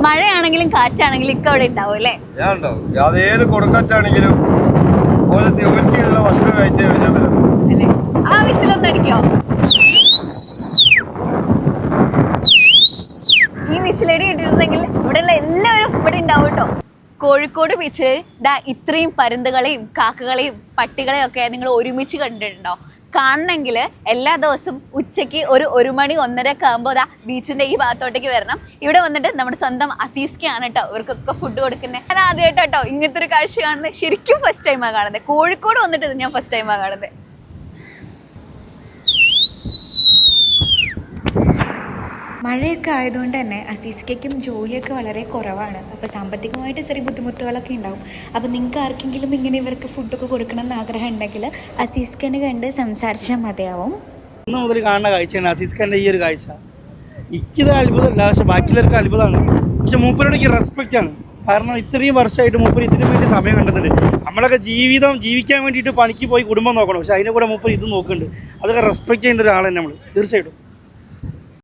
മഴയാണെങ്കിലും കാറ്റാണെങ്കിലും ഇക്ക അവിടെ ഉണ്ടാവും അല്ലേ? ഞാൻ ഉണ്ടാവും. അത് ഏത് കൊടുക്കറ്റാണെങ്കിലും ഒരിക്കലുള്ള ഭക്ഷണം കഴിച്ചേ ഞാൻ വരാം അല്ലേ? ആ വിസിലൊന്നും അടിക്കോ? ഈ വിസിലടി ഇട്ടിരുന്നെങ്കിൽ ഇവിടെയുള്ള എല്ലാവരും ഇവിടെ ഉണ്ടാവും കേട്ടോ. കോഴിക്കോട് ബീച്ചിൽ ഇത്രയും പരുന്തുകളെയും കാക്കകളെയും പട്ടികളെയും ഒക്കെ നിങ്ങൾ ഒരുമിച്ച് കണ്ടിട്ടുണ്ടോ? കാണണമെങ്കിൽ എല്ലാ ദിവസവും ഉച്ചയ്ക്ക് 1 മണി 1:30 ആകുമ്പോൾ ബീച്ചിന്റെ ഈ ഭാഗത്തോട്ടേക്ക് വരണം. ഇവിടെ വന്നിട്ട് നമ്മുടെ സ്വന്തം അസീസ്ക്കാണ് കേട്ടോ ഇവർക്കൊക്കെ ഫുഡ് കൊടുക്കുന്നത്. ഞാൻ ആദ്യമായിട്ടോ ഇങ്ങനത്തെ ഒരു കാഴ്ച കാണുന്നത്. ശരിക്കും ഫസ്റ്റ് ടൈമാണ് കാണുന്നത്. കോഴിക്കോട് വന്നിട്ട് ഞാൻ ഫസ്റ്റ് ടൈമാണ് കാണുന്നത്. മഴയൊക്കെ ആയതുകൊണ്ട് തന്നെ അസീസ്ക്കും ജോലിയൊക്കെ വളരെ കുറവാണ്. അപ്പോൾ സാമ്പത്തികമായിട്ട് ചെറിയ ബുദ്ധിമുട്ടുകളൊക്കെ ഉണ്ടാവും. അപ്പോൾ നിങ്ങൾക്ക് ആർക്കെങ്കിലും ഇങ്ങനെ ഇവർക്ക് ഫുഡൊക്കെ കൊടുക്കണം എന്ന് ആഗ്രഹം ഉണ്ടെങ്കിൽ അസീസ്ഖനെ കണ്ട് സംസാരിച്ചാൽ മതിയാവും. ഇന്ന് മുതൽ കാണുന്ന കാഴ്ചയാണ് അസീസ്ഖാൻ്റെ ഈ ഒരു കാഴ്ച. എനിക്കിത് അത്ഭുതമല്ല, പക്ഷെ ബാക്കിയുള്ളവർക്ക് അത്ഭുതമാണ്. പക്ഷെ മൂപ്പരോടൊക്കെ റെസ്പെക്റ്റാണ്. കാരണം ഇത്രയും വർഷമായിട്ട് മൂപ്പർ ഇതിനു വേണ്ടി സമയം കണ്ടെത്തുന്നുണ്ട്. നമ്മളൊക്കെ ജീവിക്കാൻ വേണ്ടിയിട്ട് പണിക്ക് പോയി കുടുംബം നോക്കണം. പക്ഷെ അതിൻ്റെ കൂടെ മൂപ്പർ ഇത് നോക്കുന്നുണ്ട്. അതൊക്കെ റെസ്പെക്റ്റ് ചെയ്യേണ്ട ഒരാളാണ് നമ്മൾ തീർച്ചയായിട്ടും.